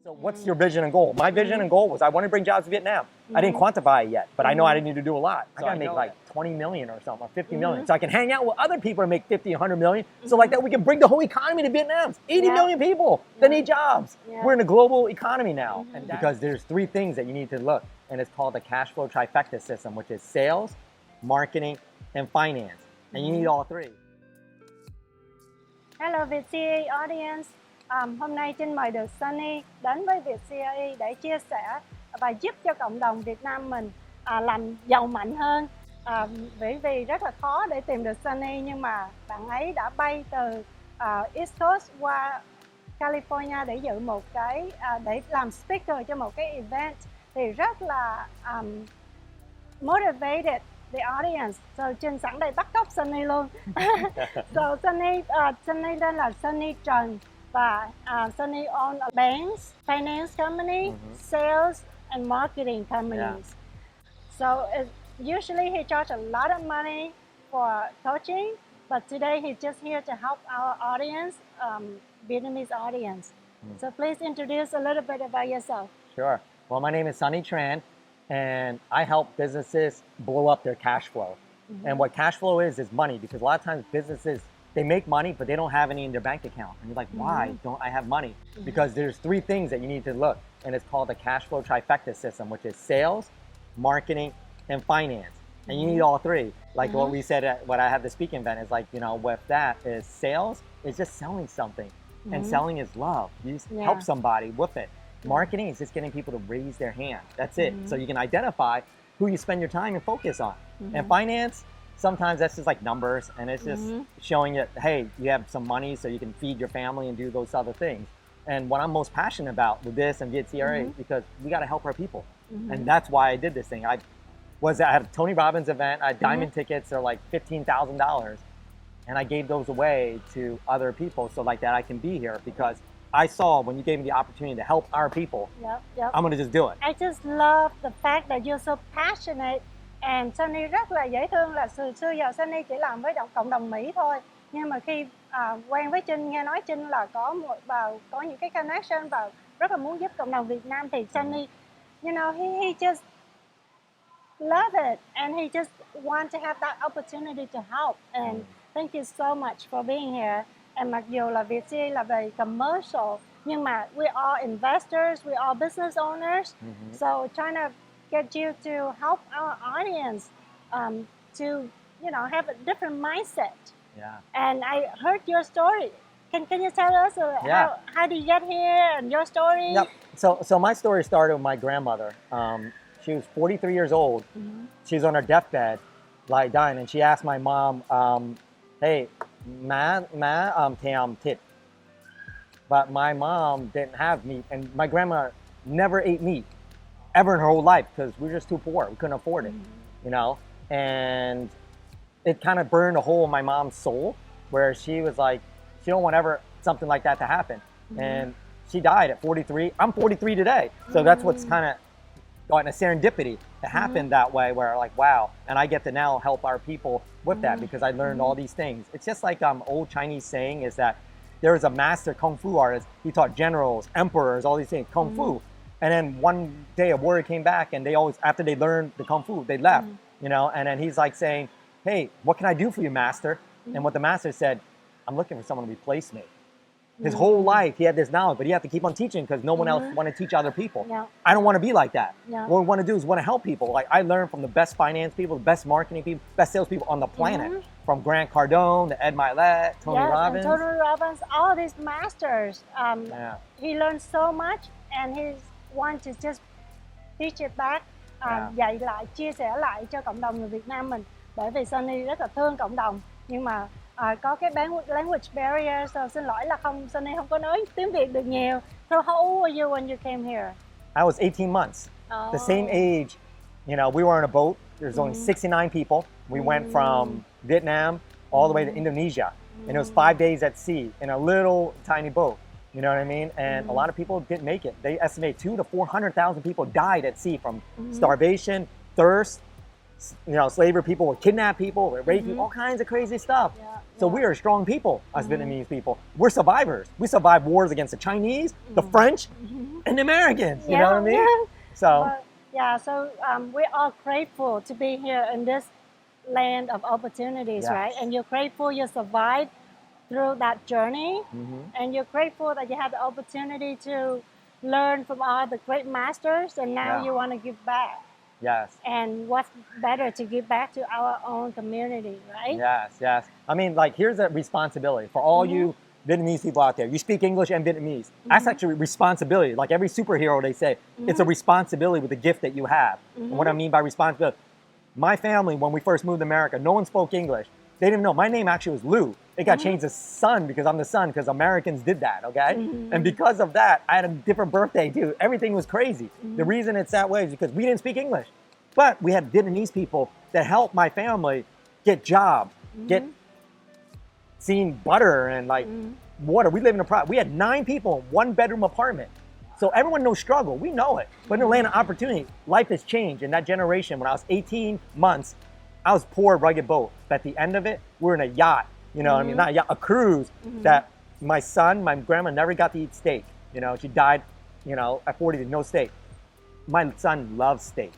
So what's your vision and goal? My vision and goal was I want to bring jobs to Vietnam. I didn't quantify it yet, but I know I need to do a lot. So I got to make like 20 million or something, or 50 million. So I can hang out with other people and make 50, 100 million. So like that, we can bring the whole economy to Vietnam. 80 million people that need jobs. We're in a global economy now. And because there's three things that you need to look, and it's called the cash flow trifecta system, which is sales, marketing, and finance. And you need all three. Hello VietCRE audience. Hôm nay xin mời được Sonny đến với VietCRE để chia sẻ và giúp cho cộng đồng Việt Nam mình làm giàu mạnh hơn. Bởi vì rất là khó để tìm được Sonny, nhưng mà bạn ấy đã bay từ East Coast qua California để dự một cái để làm speaker cho một cái event, thì rất là motivated the audience. So Trinh sẵn đây bắt cóc Sonny luôn. So Sonny tên là Sonny Tran và Sonny own a banks, finance company, sales and marketing companies. So usually he charges a lot of money for coaching, but today he's just here to help our audience, Vietnamese audience. So please introduce a little bit about yourself. Sure. Well, my name is Sonny Tran, and I help businesses blow up their cash flow. And what cash flow is money, because a lot of times businesses, they make money, but they don't have any in their bank account. And you're like, why don't I have money? Because there's three things that you need to look, and it's called the cash flow trifecta system, which is sales, marketing, and finance. And you need all three. Like what we said, what I had the speaking event is like, you know, with that is sales is just selling something. And selling is love. You just help somebody with it. Marketing is just getting people to raise their hand. That's it. So you can identify who you spend your time and focus on. And finance, sometimes that's just like numbers, and it's just showing you, hey, you have some money so you can feed your family and do those other things. And what I'm most passionate about with this and VietCRE is because we got to help our people. And that's why I did this thing. I had a Tony Robbins event. I had diamond tickets. They're like $15,000. And I gave those away to other people so like that I can be here, because I saw when you gave me the opportunity to help our people, I'm going to just do it. I just love the fact that you're so passionate. And Sonny rất là dễ thương, là xưa giờ Sonny chỉ làm với cộng đồng Mỹ thôi. Nhưng mà khi quen với Trinh, nghe nói Trinh là có những cái connection và rất là muốn giúp cộng đồng Việt Nam, thì Sonny, you know, he just love it and he just want to have that opportunity to help. And thank you so much for being here. And mặc dù là VietCRE là về commercial, nhưng mà we are investors, we are business owners. So trying to get you to help our audience to, you know, have a different mindset. And I heard your story. Can you tell us how did you get here and your story? So my story started with my grandmother. She was 43 years old. She was on her deathbed, like dying, and she asked my mom, hey, má thèm thịt. But my mom didn't have meat, and my grandma never ate meat ever in her whole life, because we were just too poor. We couldn't afford it, you know? And it kind of burned a hole in my mom's soul, where she was like, she don't want ever something like that to happen. And she died at 43. I'm 43 today. So that's what's kind of gotten a serendipity. It happened that way, where like, wow. And I get to now help our people with that, because I learned all these things. It's just like old Chinese saying is that there was a master Kung Fu artist. He taught generals, emperors, all these things, Kung Fu. And then one day a warrior came back, and they always, after they learned the Kung Fu, they left, you know? And then he's like saying, hey, what can I do for you, master? And what the master said, I'm looking for someone to replace me. His whole life, he had this knowledge, but he had to keep on teaching because no one else wanted to teach other people. I don't want to be like that. What we want to do is want to help people. Like I learned from the best finance people, the best marketing people, best sales people on the planet. From Grant Cardone to Ed Milet, Tony Robbins. And Tony Robbins, all these masters. He learned so much, and he wants to just teach it back, dạy lại, chia sẻ lại cho cộng đồng người Việt Nam mình. Bởi vì Sonny rất là thương cộng đồng, nhưng mà có cái language barrier, so xin lỗi là Sonny không có nói tiếng Việt được nhiều. So how old were you when you came here? I was 18 months. The same age, you know, we were on a boat. There's only 69 people. We went from Vietnam all the way to Indonesia. And it was 5 days at sea in a little tiny boat. You know what I mean? And a lot of people didn't make it. They estimate 200,000 to 400,000 people died at sea from starvation, thirst, slavery people would kidnap people, would rape people, all kinds of crazy stuff. So we are strong people, us Vietnamese people. We're survivors. We survived wars against the Chinese, the French, and the Americans. You know what I mean? So we're all grateful to be here in this land of opportunities, right? And you're grateful you survived through that journey, and you're grateful that you had the opportunity to learn from all the great masters, and now you want to give back. Yes. And what's better to give back to our own community, right? Yes, yes. I mean, like, here's a responsibility for all you Vietnamese people out there. You speak English and Vietnamese. That's actually responsibility. Like every superhero, they say, it's a responsibility with the gift that you have. And what I mean by responsibility, my family, when we first moved to America, no one spoke English. They didn't know. My name actually was Lou. It got changed to Son because I'm the son, because Americans did that, okay? And because of that, I had a different birthday too. Everything was crazy. The reason it's that way is because we didn't speak English. But we had Vietnamese people that helped my family get jobs, get seen butter and like water. We live in we had 9 people in 1-bedroom apartment. So everyone knows struggle. We know it. But in the land of opportunity, life has changed. In that generation, when I was 18 months, I was poor, rugged boat. But at the end of it, we're in a yacht. You know, I mean, not a yacht, a cruise that my grandma never got to eat steak. You know, she died, at 40 with no steak. My son loves steak.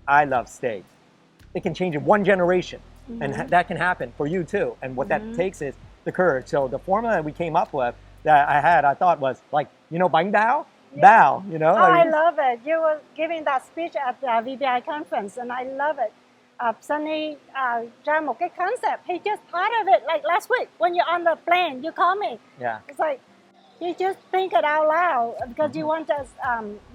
I love steak. It can change in 1 generation. And that can happen for you too. And what that takes is the courage. So the formula that we came up with that I thought was like, bánh bao? Bao, I love it. You were giving that speech at the VBI conference, and I love it. Sonny ra một cái concept. He just thought of it like last week when you're on the plane. You call me. Yeah. It's like you just think it out loud because you want to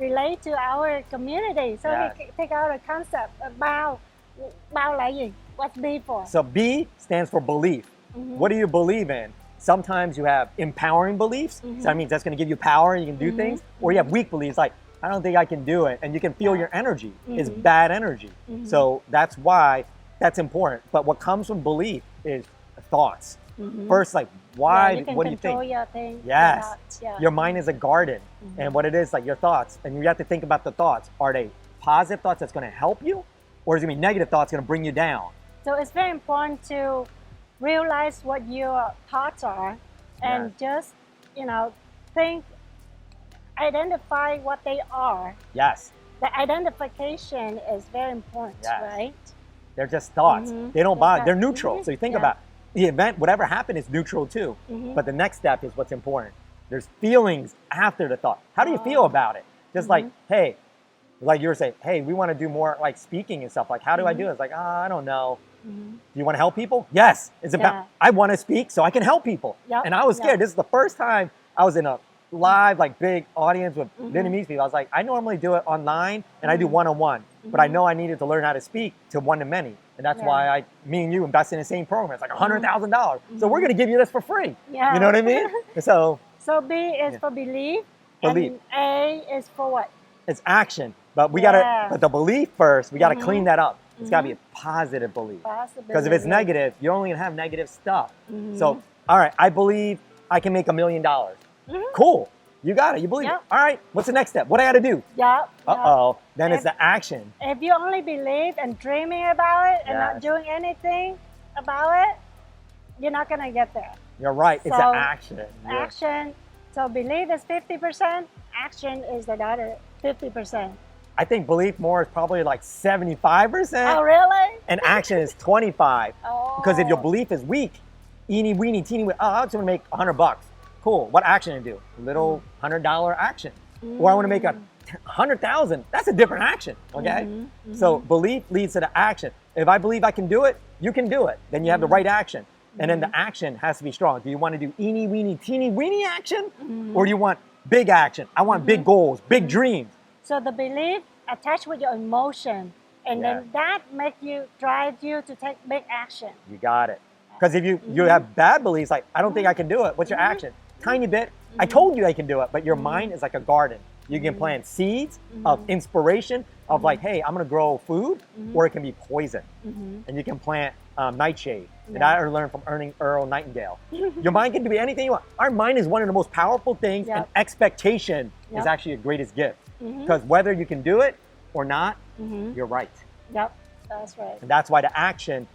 relate to our community. So he take out a concept. Bao là gì? What's B for? So B stands for belief. What do you believe in? Sometimes you have empowering beliefs. So that means that's going to give you power and you can do things. Or you have weak beliefs like, I don't think I can do it. And you can feel your energy is bad energy. So that's why that's important. But what comes from belief is thoughts. First, like, why? What do you think? Your thing, yes. Your mind is a garden. And what it is, like your thoughts. And you have to think about the thoughts. Are they positive thoughts that's going to help you? Or is it going to be negative thoughts going to bring you down? So it's very important to realize what your thoughts are and just, think, identify what they are. Yes. The identification is very important, right? They're just thoughts. They don't bother. They're neutral. So you think about the event, whatever happened is neutral too. But the next step is what's important. There's feelings after the thought. How do you feel about it? Just like, hey, like you were saying, hey, we want to do more like speaking and stuff. Like, how do I do it? It's like, I don't know. Do you want to help people? Yes. It's about, I want to speak so I can help people. And I was scared. This is the first time I was in a live, like big audience with Vietnamese people. I was like, I normally do it online and I do one-on-one, but I know I needed to learn how to speak to one-to-many. And that's why me and you invested in the same program. It's like $100,000. So we're going to give you this for free. You know what I mean? So B is for belief. And A is for what? It's action. But we got to, but the belief first, we got to clean that up. It's got to be a positive belief. Because if it's negative, you're only going to have negative stuff. So, all right, I believe I can make $1 million. Cool. You got it. You believe it. All right. What's the next step? What I got to do? Then it's the action. If you only believe and dreaming about it and not doing anything about it, you're not going to get there. You're right. It's the action. Action. So belief is 50%. Action is the other 50%. I think belief more is probably like 75%. Oh, really? And action is 25. Because if your belief is weak, eeny, weeny, teeny, I just want to make $100. Cool. What action to do? Little $100 action. Or I want to make $100,000. That's a different action. Okay. So belief leads to the action. If I believe I can do it, you can do it. Then you have the right action. And then the action has to be strong. Do you want to do eeny, weeny, teeny, weeny action? Or do you want big action? I want big goals, big dreams. So the belief attached with your emotion, and then that drives you to take big action. You got it. Because if you have bad beliefs, like, I don't think I can do it. What's your action? Tiny bit. I told you I can do it, but your mind is like a garden. You can plant seeds of inspiration of like, hey, I'm going to grow food, or it can be poison. And you can plant nightshade. And I learned from Earl Nightingale. Your mind can do anything you want. Our mind is one of the most powerful things, and expectation is actually your greatest gift. Because whether you can do it or not, you're right. That's right. And that's why the action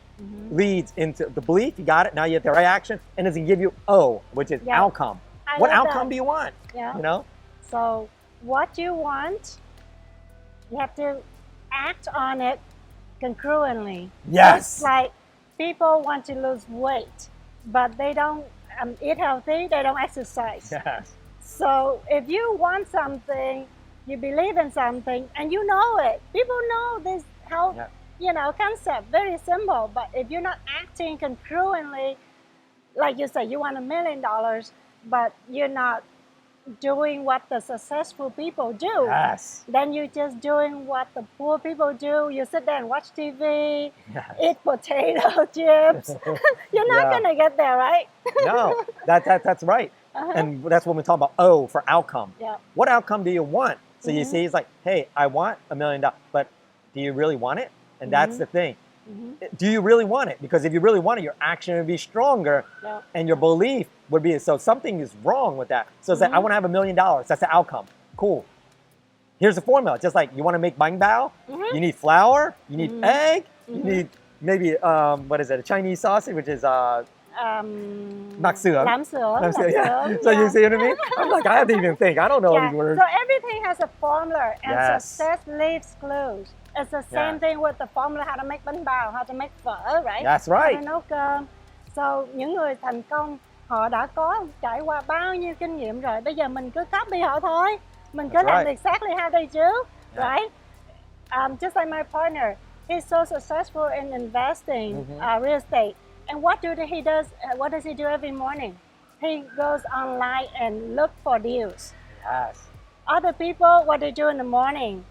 leads into the belief. You got it. Now you have the right action, and it's gonna give you O, which is outcome. What outcome do you want? Yeah. You know. So what you want, you have to act on it congruently. Yes. It's like people want to lose weight, but they don't eat healthy. They don't exercise. Yes. So if you want something, you believe in something, and you know it. People know this health, concept. Very simple. But if you're not acting congruently, like you said, you want $1 million, but you're not doing what the successful people do. Yes. Then you're just doing what the poor people do. You sit there and watch TV, eat potato chips. You're not gonna get there, right? No, that's right. And that's when we talk about O for outcome. Yeah. What outcome do you want? So you see, it's like, hey, I want $1 million, but do you really want it? And that's the thing. Do you really want it? Because if you really want it, your action would be stronger, and your belief would be, so something is wrong with that. So it's like, I want to have $1 million. That's the outcome. Cool. Here's the formula. Just like you want to make bang bao, you need flour, you need egg, you need maybe, what is it, a Chinese sausage, which is Nạc sữa. Làm sữa. Làm sữa, yeah. So you see what I mean? I'm like, I have to even think. I don't know these words. So everything has a formula, and success leaves clues. It's the same thing with the formula how to make bánh bao, how to make phở, right? That's right. How to nấu cơm. So những người thành công, họ đã có trải qua bao nhiêu kinh nghiệm rồi. Bây giờ mình cứ copy họ thôi. Mình cứ làm exactly how they do, right? Just like my partner, he's so successful in investing real estate. And what does he do every morning? He goes online and look for deals. Yes. Other people, what they do in the morning,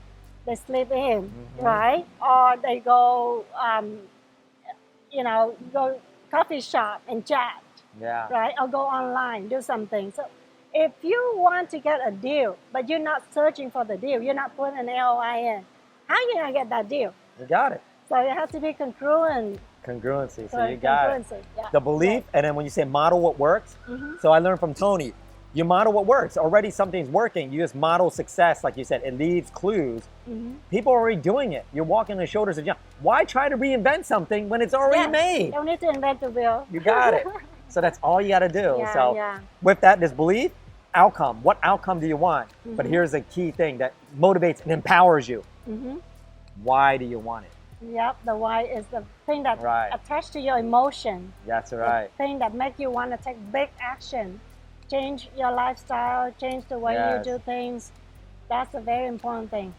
they sleep in, right? Or they go, go coffee shop and chat, right? Or go online, do something. So if you want to get a deal, but you're not searching for the deal, you're not putting an AOI in, how are you going to get that deal? You got it. So you have to be congruent. Congruency, so you got it. Yeah. The belief, and then when you say model what works, so I learned from Tony, you model what works. Already something's working. You just model success, like you said, it leaves clues. People are already doing it. You're walking on the shoulders of giants. Why try to reinvent something when it's already made? Don't need to invent the wheel. You got it. So that's all you got to do. With that, this belief, outcome. What outcome do you want? But here's a key thing that motivates and empowers you. Why do you want it? Yep, the why is the thing that attached to your emotion. That's right. The thing that makes you want to take big action, change your lifestyle, change the way you do things. That's a very important thing.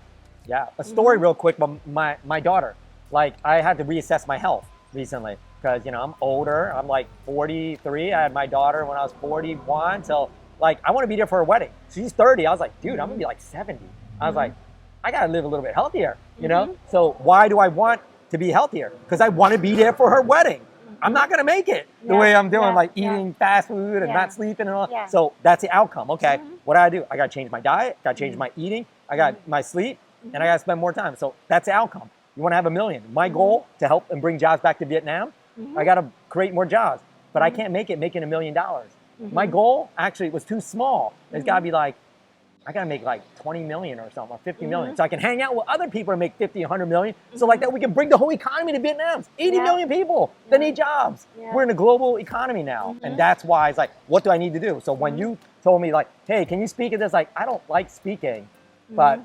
Yeah, a story real quick about my daughter. Like, I had to reassess my health recently because, I'm older. I'm like 43. I had my daughter when I was 41. So, like, I want to be there for her wedding. She's 30. I was like, dude, I'm going to be like 70. I was like, I got to live a little bit healthier, you know? So why do I want to be healthier? Because I want to be there for her wedding. I'm not going to make it the way I'm doing, like eating fast food and not sleeping and all. So that's the outcome. Okay, what do I do? I got to change my diet, got to change my eating, I got my sleep, and I got to spend more time. So that's the outcome. You want to have $1 million. My goal to help and bring jobs back to Vietnam, I got to create more jobs. But I can't make it making $1 million. My goal actually was too small. It's got to be like, I gotta make like 20 million or something, or 50 million. So I can hang out with other people and make 50, 100 million. So like that, we can bring the whole economy to Vietnam. 80 million people that need jobs. We're in a global economy now. And that's why it's like, what do I need to do? So when you told me like, hey, can you speak at this? Like, I don't like speaking, but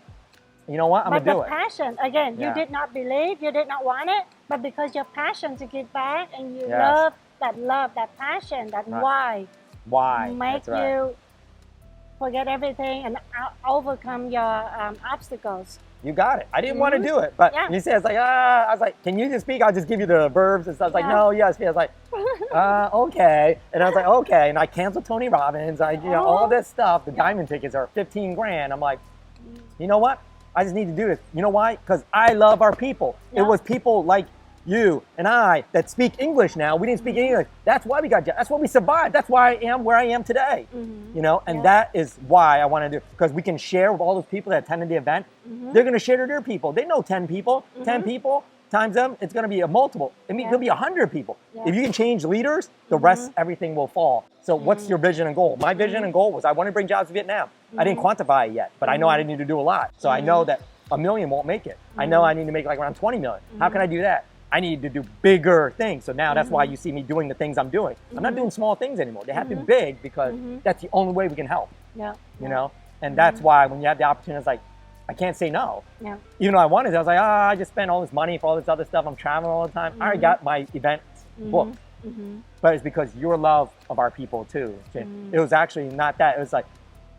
you know what? I'm gonna do it. But the passion, again, you did not believe, you did not want it, but because your passion to give back and you love, that passion, that why make you forget everything and overcome your obstacles. You got it. I didn't want to do it, but you said, it's like, I was like, can you just speak? I'll just give you the verbs and stuff. I was like, no, yes. I was like, okay. And I was like, okay. And I canceled Tony Robbins. All this stuff. The diamond tickets are 15 grand. I'm like, you know what? I just need to do this. You know why? Because I love our people. It was people like you and I that speak English now. We didn't speak English. That's why we got jobs. That's why we survived. That's why I am where I am today. And that is why I want to do, because we can share with all those people that attended the event. They're going to share to their people. They know 10 people. 10 people times them, it's going to be a multiple. I mean, it could be 100 people. If you can change leaders, the rest, everything will fall. So what's your vision and goal? My vision and goal was I want to bring jobs to Vietnam. I didn't quantify it yet, but I know I need to do a lot. So I know that a million won't make it. I know I need to make like around 20 million. How can I do that? I need to do bigger things. So now that's why you see me doing the things I'm doing. I'm not doing small things anymore. They have to be big because that's the only way we can help. Yeah. You know? And that's why when you have the opportunity, it's like, I can't say no. Yeah. Even though I wanted to, I was like, I just spent all this money for all this other stuff. I'm traveling all the time. I already got my events booked. But it's because your love of our people too. It was actually not that. It was like,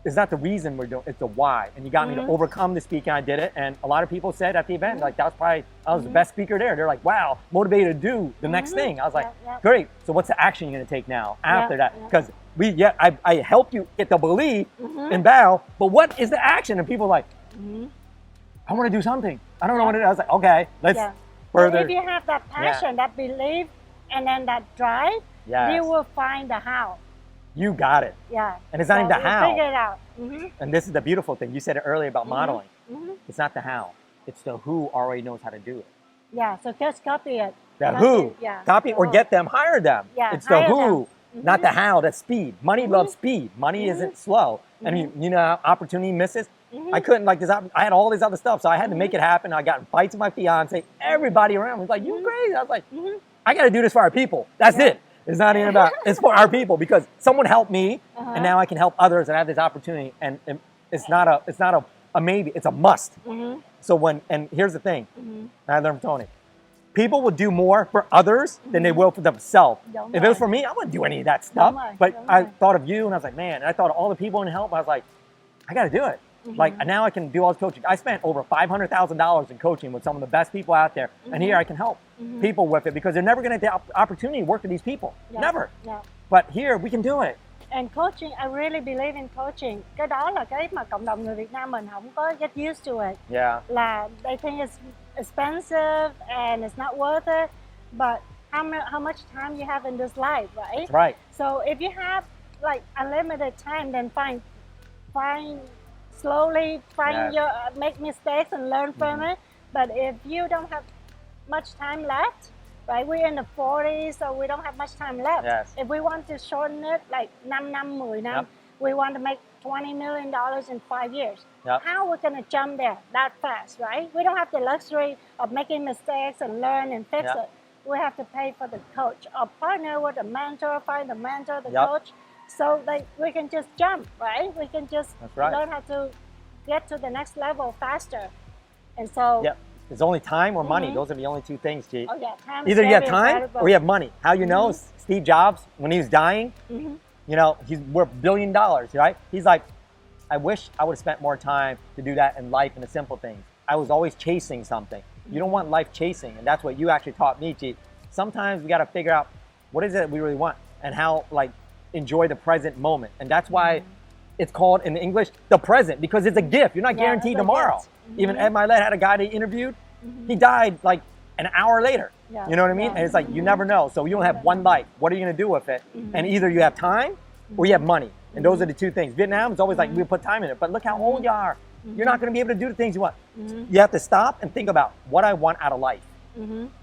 it's not the reason we're doing it, it's the why. And you got me to overcome the speaking. I did it. And a lot of people said at the event, like, that was probably, I was the best speaker there. They're like, wow, motivated to do the next thing. I was like, great. So what's the action you're going to take now after that? Because I helped you get the belief and bow, but what is the action? And people are like, I want to do something. I don't know what it is. I was like, okay, let's further. So if you have that passion, that belief, and then that drive, you will find the how. You got it. Yeah. And it's not even the how. Figure it out. And this is the beautiful thing. You said it earlier about modeling. It's not the how. It's the who already knows how to do it. Yeah, so just copy it. The who. Copy or get them, hire them. Yeah, it's the who, not the how, that's speed. Money loves speed. Money isn't slow. And you know, opportunity misses. I couldn't like this. I had all this other stuff, so I had to make it happen. I got in fights with my fiance. Everybody around was like, "You crazy?" I was like, "I got to do this for our people. That's it. It's not even about. It's for our people because someone helped me, and now I can help others and I have this opportunity. And it's not a maybe. It's a must. So and here's the thing. I learned from Tony. People will do more for others than they will for themselves. If it was for me, I wouldn't do any of that stuff. But I thought of you, and I was like, man. And I thought of all the people in help. I was like, I got to do it. Like now I can do all this coaching. I spent over $500,000 in coaching with some of the best people out there. And here I can help people with it because they're never going to get the opportunity to work with these people. Never. But here we can do it. And coaching, I really believe in coaching. Cái đó là cái mà cộng đồng người Việt Nam mình không có get used to it. Là they think it's expensive and it's not worth it. But how much time you have in this life, right? That's right. So if you have like unlimited time, then slowly find your make mistakes and learn from it. But if you don't have much time left, right? We're in the 40s, so we don't have much time left. If we want to shorten it, like 5 năm, 10 năm, we want to make $20 million in 5 years. How are we going to jump there that fast, right? We don't have the luxury of making mistakes and learn and fix it. We have to pay for the coach or partner with a mentor, find the mentor, the coach. So we can just jump, right? We can just learn how to get to the next level faster. And so... It's only time or money. Those are the only two things, G. Oh, yeah. Time Either you have time or you have money. How you know? Steve Jobs, when he was dying, you know, he's worth $1 billion, right? He's like, I wish I would have spent more time to do that in life and the simple things. I was always chasing something. You don't want life chasing, and that's what you actually taught me, G. Sometimes we got to figure out what is it we really want and how, like, enjoy the present moment. And that's why it's called in English the present, because it's a gift. You're not guaranteed tomorrow. Even Ed Milet had a guy they interviewed. He died like an hour later. You know what I mean? And it's like, you never know. So you only have one life. What are you going to do with it? And either you have time or you have money. And those are the two things. Vietnam is always like, we put time in it. But look how old you are. You're not going to be able to do the things you want. You have to stop and think about what I want out of life.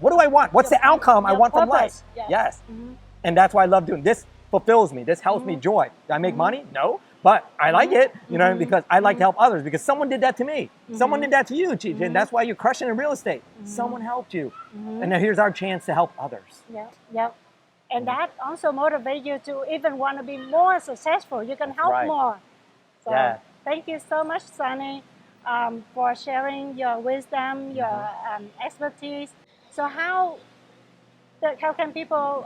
What do I want? What's the outcome I want from life? And that's why I love doing this. Fulfills me. This helps me joy. Do I make money? No. But I like it, you know, because I like to help others, because someone did that to me. Someone did that to you, and that's why you're crushing in real estate. Someone helped you. And now here's our chance to help others. And that also motivates you to even want to be more successful. You can help more. So thank you so much, Sonny, for sharing your wisdom, your expertise. So how can people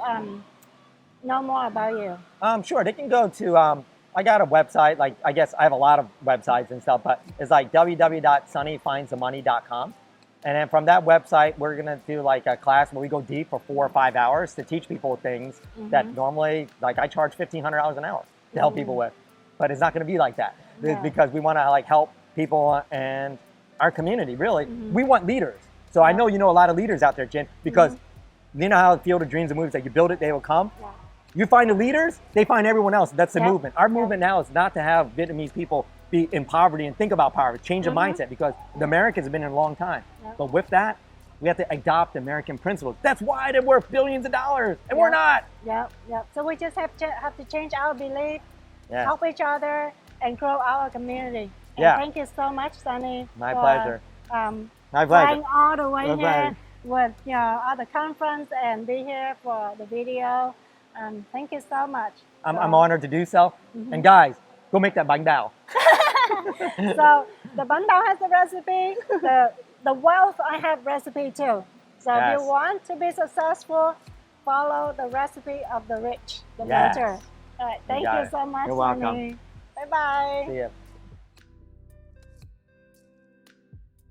know more about you? Sure, they can go to... I got a website, like I guess I have a lot of websites and stuff, but it's like www.sonnyfindsthemoney.com. And then from that website, we're going to do like a class where we go deep for 4 or 5 hours to teach people things that normally, like I charge $1,500 an hour to help people with. But it's not going to be like that because we want to like help people and our community, really. We want leaders. So I know you know a lot of leaders out there, Jen, because you know how the Field of Dreams and movies, like you build it, they will come. You find the leaders, they find everyone else. That's the movement. Our movement now is not to have Vietnamese people be in poverty and think about poverty, change the mindset, because the Americans have been in a long time. But with that, we have to adopt American principles. That's why they're worth billions of dollars, and we're not. So we just have to change our belief, help each other, and grow our community. And thank you so much, Sonny. My pleasure. My flying pleasure. all the way My here pleasure. with all the conference and be here for the video. Thank you so much. I'm honored to do so. And guys, go make that bánh bao. So the bánh bao has a recipe. The wealth, I have recipe too. So if Yes. you want to be successful, follow the recipe of the rich, the Yes. mentor. All right, thank got you it. so much, You're welcome. Sonny. Bye bye. See ya.